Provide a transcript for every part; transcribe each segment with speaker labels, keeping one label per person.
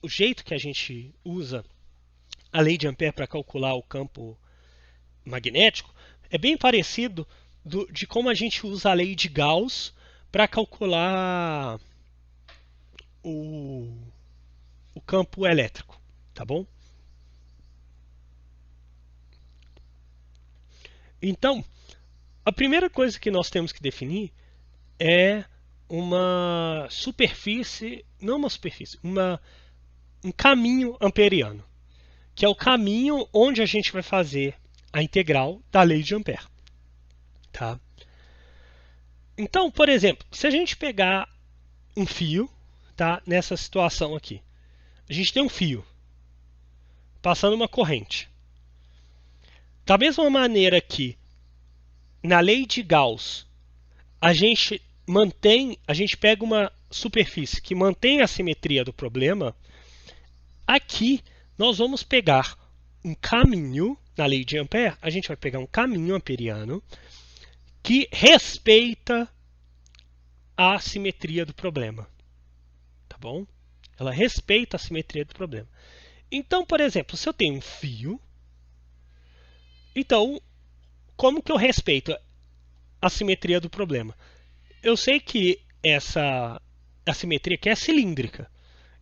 Speaker 1: o jeito que a gente usa a lei de Ampère para calcular o campo magnético é bem parecido de como a gente usa a lei de Gauss para calcular o campo elétrico, tá bom? Então, a primeira coisa que nós temos que definir é uma superfície, não uma superfície, um caminho amperiano, que é o caminho onde a gente vai fazer a integral da lei de Ampère. Tá? Então, por exemplo, se a gente pegar um fio, tá, nessa situação aqui, a gente tem um fio passando uma corrente. Da mesma maneira que na lei de Gauss a gente pega uma superfície que mantém a simetria do problema, aqui nós vamos pegar um caminho, na lei de Ampère, a gente vai pegar um caminho amperiano que respeita a simetria do problema. Tá bom? Ela respeita a simetria do problema. Então, por exemplo, se eu tenho um fio, então, como que eu respeito a simetria do problema? Eu sei que essa simetria aqui é cilíndrica.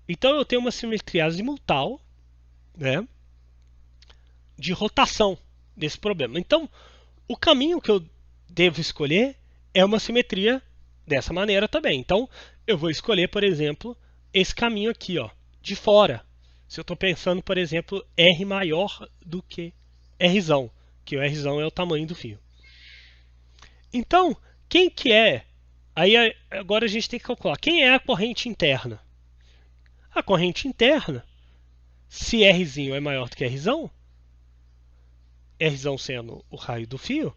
Speaker 1: Então, eu tenho uma simetria azimutal, né, de rotação desse problema. Então, o caminho que eu devo escolher é uma simetria dessa maneira também. Então, eu vou escolher, por exemplo, esse caminho aqui, ó, de fora. Se eu estou pensando, por exemplo, R maior do que Rzão, que o Rzão é o tamanho do fio. Então, quem que é? Aí agora a gente tem que calcular. Quem é a corrente interna? A corrente interna, se Rzinho é maior do que Rzão, Rzão sendo o raio do fio,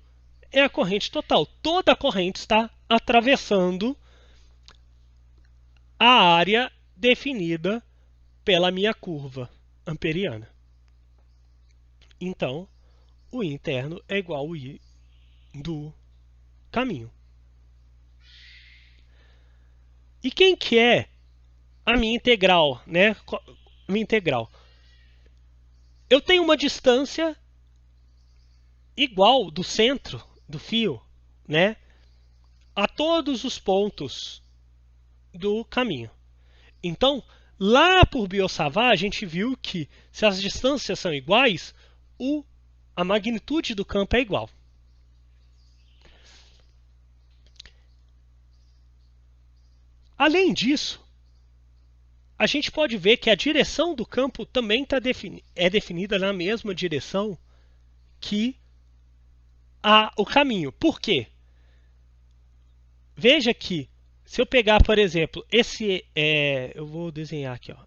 Speaker 1: é a corrente total. Toda a corrente está atravessando a área definida pela minha curva amperiana. Então, o I interno é igual ao I do caminho. E quem que é a minha integral, né? Minha integral. Eu tenho uma distância igual do centro do fio, né, a todos os pontos do caminho. Então, lá por Biot-Savart, a gente viu que se as distâncias são iguais, a magnitude do campo é igual. Além disso, a gente pode ver que a direção do campo também é definida na mesma direção que o caminho. Por quê? Veja que, se eu pegar, por exemplo, eu vou desenhar aqui, ó.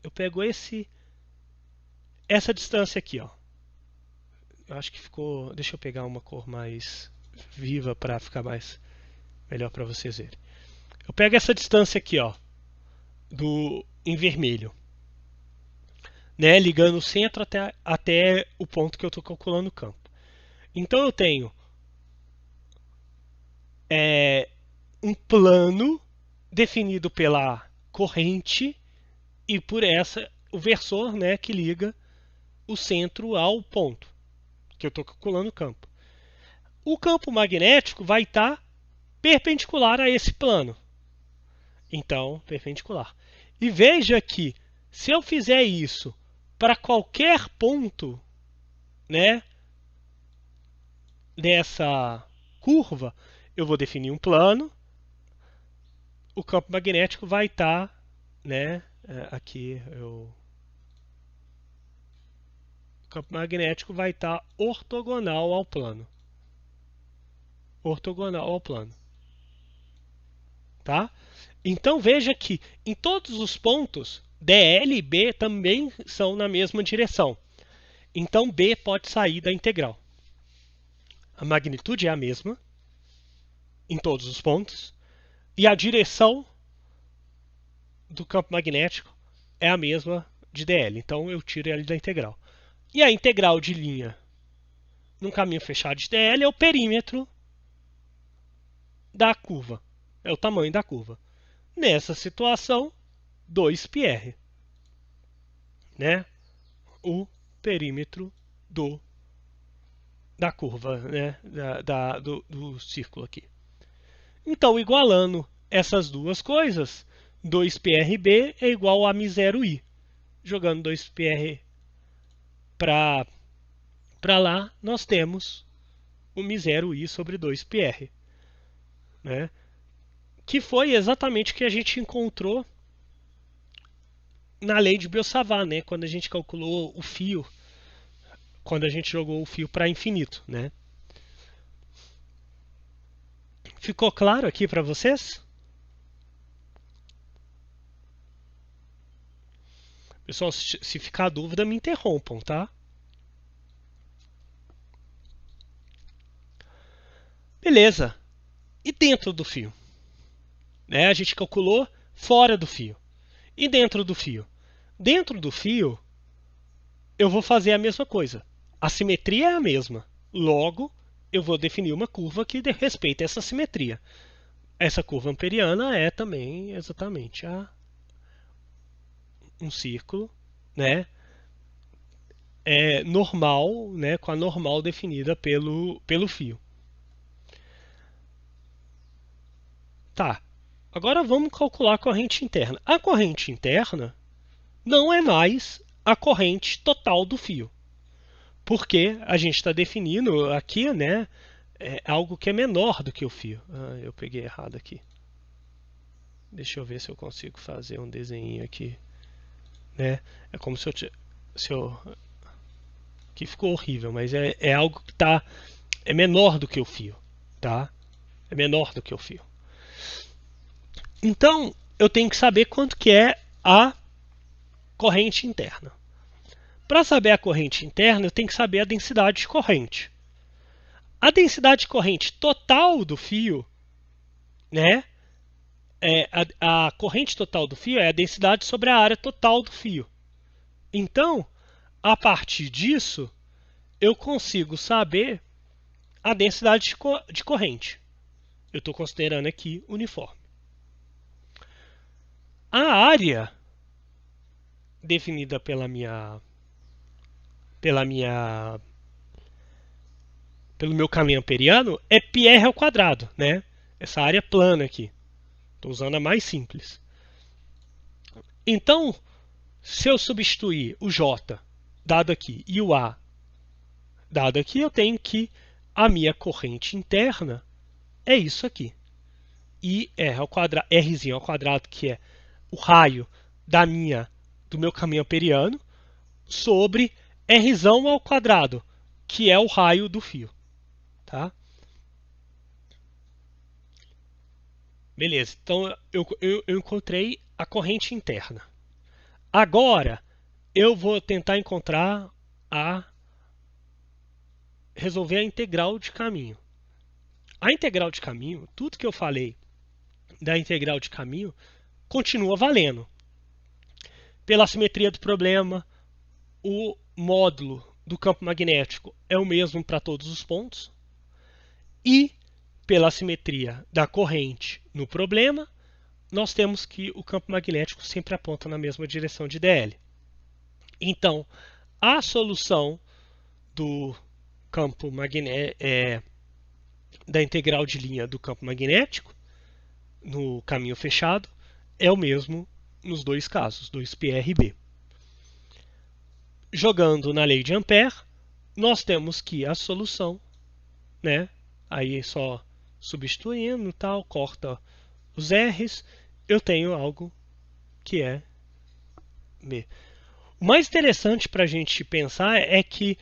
Speaker 1: Eu pego essa distância aqui, ó. Eu acho que ficou. Deixa eu pegar uma cor mais viva para ficar melhor para vocês verem. Eu pego essa distância aqui, ó, em vermelho, né, ligando o centro até o ponto que eu estou calculando o campo. Então eu tenho um plano definido pela corrente e por o versor, né, que liga o centro ao ponto que eu estou calculando o campo. O campo magnético vai estar perpendicular a esse plano. Então, perpendicular. E veja que, se eu fizer isso para qualquer ponto, né, dessa curva, eu vou definir um plano. O campo magnético vai estar, né, aqui o campo magnético vai estar ortogonal ao plano. Ortogonal ao plano. Tá? Então veja que em todos os pontos, DL e B também são na mesma direção. Então B pode sair da integral. A magnitude é a mesma em todos os pontos e a direção do campo magnético é a mesma de DL. Então eu tiro ele da integral. E a integral de linha num caminho fechado de DL é o perímetro da curva. É o tamanho da curva. Nessa situação, 2πr. né, o perímetro da curva, né, do círculo aqui. Então, igualando essas duas coisas, 2πrb é igual a μ0i. Jogando 2πr para lá, nós temos o μ0i sobre 2πr, né? Que foi exatamente o que a gente encontrou na lei de Biot-Savart, né? Quando a gente calculou o fio, quando a gente jogou o fio para infinito, né? Ficou claro aqui para vocês? Pessoal, se ficar dúvida, me interrompam, tá? Beleza. E dentro do fio? Né? A gente calculou fora do fio. E dentro do fio? Dentro do fio, eu vou fazer a mesma coisa. A simetria é a mesma. Logo, eu vou definir uma curva que respeita essa simetria. Essa curva amperiana é também exatamente um círculo, né? Normal, né? Com a normal definida pelo fio. Tá. Agora vamos calcular a corrente interna. A corrente interna não é mais a corrente total do fio. Porque a gente está definindo aqui, né, algo que é menor do que o fio. Eu peguei errado aqui. Deixa eu ver se eu consigo fazer um desenho aqui. Né? É como se eu aqui ficou horrível, mas é algo que é menor do que o fio. Tá? É menor do que o fio. Então, eu tenho que saber quanto que é a corrente interna. Para saber a corrente interna, eu tenho que saber a densidade de corrente. A densidade de corrente total do fio, né? A corrente total do fio é a densidade sobre a área total do fio. Então, a partir disso, eu consigo saber a densidade de corrente. Eu estou considerando aqui uniforme. A área definida pelo meu caminho amperiano é πr ao quadrado, né? Essa área plana aqui. Estou usando a mais simples. Então, se eu substituir o J dado aqui e o A dado aqui, eu tenho que a minha corrente interna é isso aqui. I R ao quadrado, Rzinho ao quadrado, que é o raio do meu caminho amperiano, sobre Rzão ao quadrado, que é o raio do fio. Tá? Beleza, então eu encontrei a corrente interna. Agora, eu vou tentar resolver a integral de caminho. A integral de caminho, tudo que eu falei da integral de caminho, continua valendo. Pela simetria do problema, o módulo do campo magnético é o mesmo para todos os pontos. E, pela simetria da corrente no problema, nós temos que o campo magnético sempre aponta na mesma direção de dl. Então, a solução do campo da integral de linha do campo magnético no caminho fechado é o mesmo nos dois casos, 2πrb. Jogando na lei de Ampère, nós temos que a solução, né? Aí só substituindo, tal, corta os R's, eu tenho algo que é B. O mais interessante para a gente pensar é que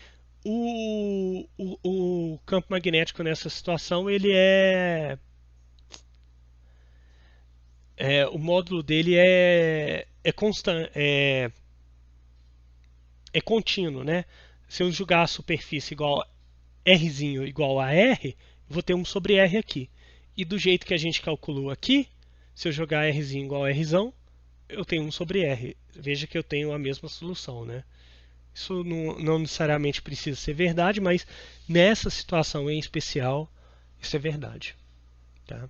Speaker 1: o campo magnético nessa situação ele o módulo dele é constante, é contínuo, né? Se eu jogar a superfície igual Rzinho igual a R, vou ter 1 sobre R aqui. E do jeito que a gente calculou aqui, se eu jogar Rzinho igual a Rzão, eu tenho 1 sobre R. Veja que eu tenho a mesma solução, né? Isso não necessariamente precisa ser verdade, mas nessa situação em especial, isso é verdade. Tá?